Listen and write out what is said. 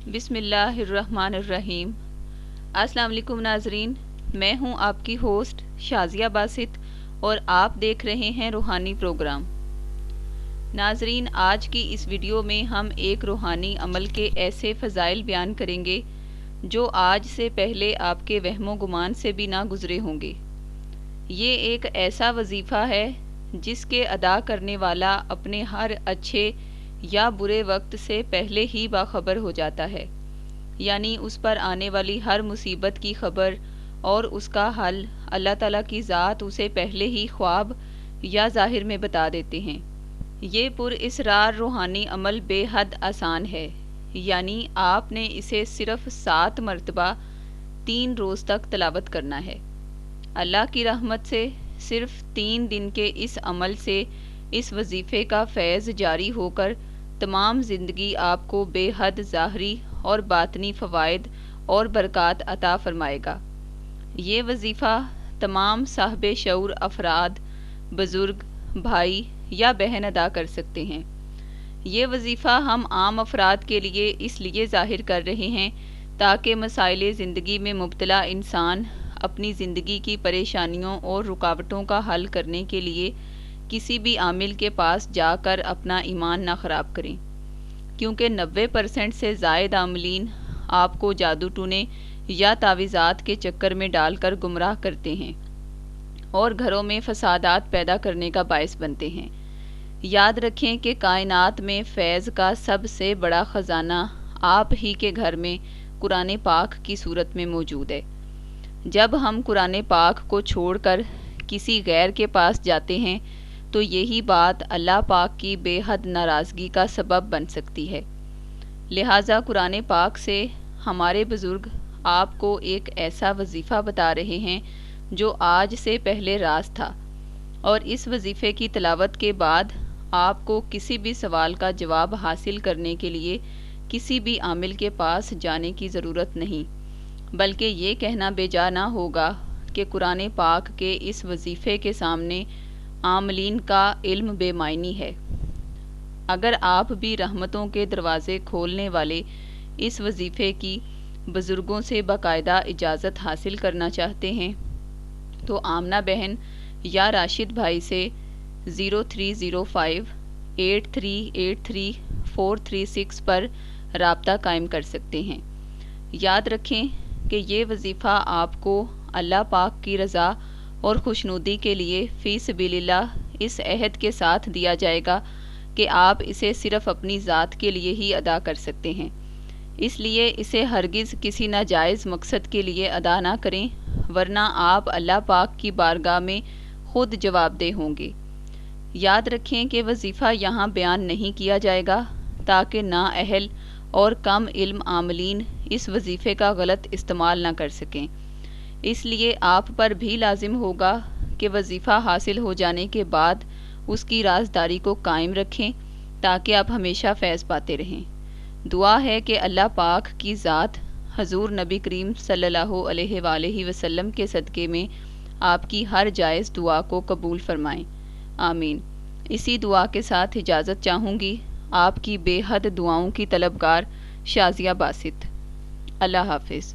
بسم اللہ الرحمن الرحیم۔ السلام علیکم ناظرین، میں ہوں آپ کی ہوسٹ شازیہ باسط اور آپ دیکھ رہے ہیں روحانی پروگرام۔ ناظرین، آج کی اس ویڈیو میں ہم ایک روحانی عمل کے ایسے فضائل بیان کریں گے جو آج سے پہلے آپ کے وہم و گمان سے بھی نہ گزرے ہوں گے۔ یہ ایک ایسا وظیفہ ہے جس کے ادا کرنے والا اپنے ہر اچھے یا برے وقت سے پہلے ہی باخبر ہو جاتا ہے، یعنی اس پر آنے والی ہر مصیبت کی خبر اور اس کا حل اللہ تعالیٰ کی ذات اسے پہلے ہی خواب یا ظاہر میں بتا دیتے ہیں۔ یہ پر اسرار روحانی عمل بے حد آسان ہے، یعنی آپ نے اسے صرف 7 مرتبہ 3 روز تک تلاوت کرنا ہے۔ اللہ کی رحمت سے صرف 3 دن کے اس عمل سے اس وظیفے کا فیض جاری ہو کر تمام زندگی آپ کو بے حد ظاہری اور باطنی فوائد اور برکات عطا فرمائے گا۔ یہ وظیفہ تمام صاحب شعور افراد، بزرگ، بھائی یا بہن ادا کر سکتے ہیں۔ یہ وظیفہ ہم عام افراد کے لیے اس لیے ظاہر کر رہے ہیں تاکہ مسائل زندگی میں مبتلا انسان اپنی زندگی کی پریشانیوں اور رکاوٹوں کا حل کرنے کے لیے کسی بھی عامل کے پاس جا کر اپنا ایمان نہ خراب کریں، کیونکہ 90% سے زائد عاملین آپ کو جادو ٹونے یا تعویذات کے چکر میں ڈال کر گمراہ کرتے ہیں اور گھروں میں فسادات پیدا کرنے کا باعث بنتے ہیں۔ یاد رکھیں کہ کائنات میں فیض کا سب سے بڑا خزانہ آپ ہی کے گھر میں قرآن پاک کی صورت میں موجود ہے۔ جب ہم قرآن پاک کو چھوڑ کر کسی غیر کے پاس جاتے ہیں تو یہی بات اللہ پاک کی بے حد ناراضگی کا سبب بن سکتی ہے۔ لہٰذا قرآن پاک سے ہمارے بزرگ آپ کو ایک ایسا وظیفہ بتا رہے ہیں جو آج سے پہلے راز تھا، اور اس وظیفے کی تلاوت کے بعد آپ کو کسی بھی سوال کا جواب حاصل کرنے کے لیے کسی بھی عامل کے پاس جانے کی ضرورت نہیں، بلکہ یہ کہنا بے جا نہ ہوگا کہ قرآن پاک کے اس وظیفے کے سامنے عاملین کا علم بے معنی ہے۔ اگر آپ بھی رحمتوں کے دروازے کھولنے والے اس وظیفے کی بزرگوں سے باقاعدہ اجازت حاصل کرنا چاہتے ہیں تو آمنہ بہن یا راشد بھائی سے 030583833436 پر رابطہ قائم کر سکتے ہیں۔ یاد رکھیں کہ یہ وظیفہ آپ کو اللہ پاک کی رضا اور خوشنودی کے لیے فی سبیل اللہ اس عہد کے ساتھ دیا جائے گا کہ آپ اسے صرف اپنی ذات کے لیے ہی ادا کر سکتے ہیں، اس لیے اسے ہرگز کسی ناجائز مقصد کے لیے ادا نہ کریں، ورنہ آپ اللہ پاک کی بارگاہ میں خود جواب دہ ہوں گے۔ یاد رکھیں کہ وظیفہ یہاں بیان نہیں کیا جائے گا تاکہ نااہل اور کم علم عاملین اس وظیفے کا غلط استعمال نہ کر سکیں۔ اس لیے آپ پر بھی لازم ہوگا کہ وظیفہ حاصل ہو جانے کے بعد اس کی رازداری کو قائم رکھیں تاکہ آپ ہمیشہ فیض پاتے رہیں۔ دعا ہے کہ اللہ پاک کی ذات حضور نبی کریم صلی اللہ علیہ وآلہ وسلم کے صدقے میں آپ کی ہر جائز دعا کو قبول فرمائیں، آمین۔ اسی دعا کے ساتھ اجازت چاہوں گی، آپ کی بے حد دعاؤں کی طلبگار شازیہ باسط۔ اللہ حافظ۔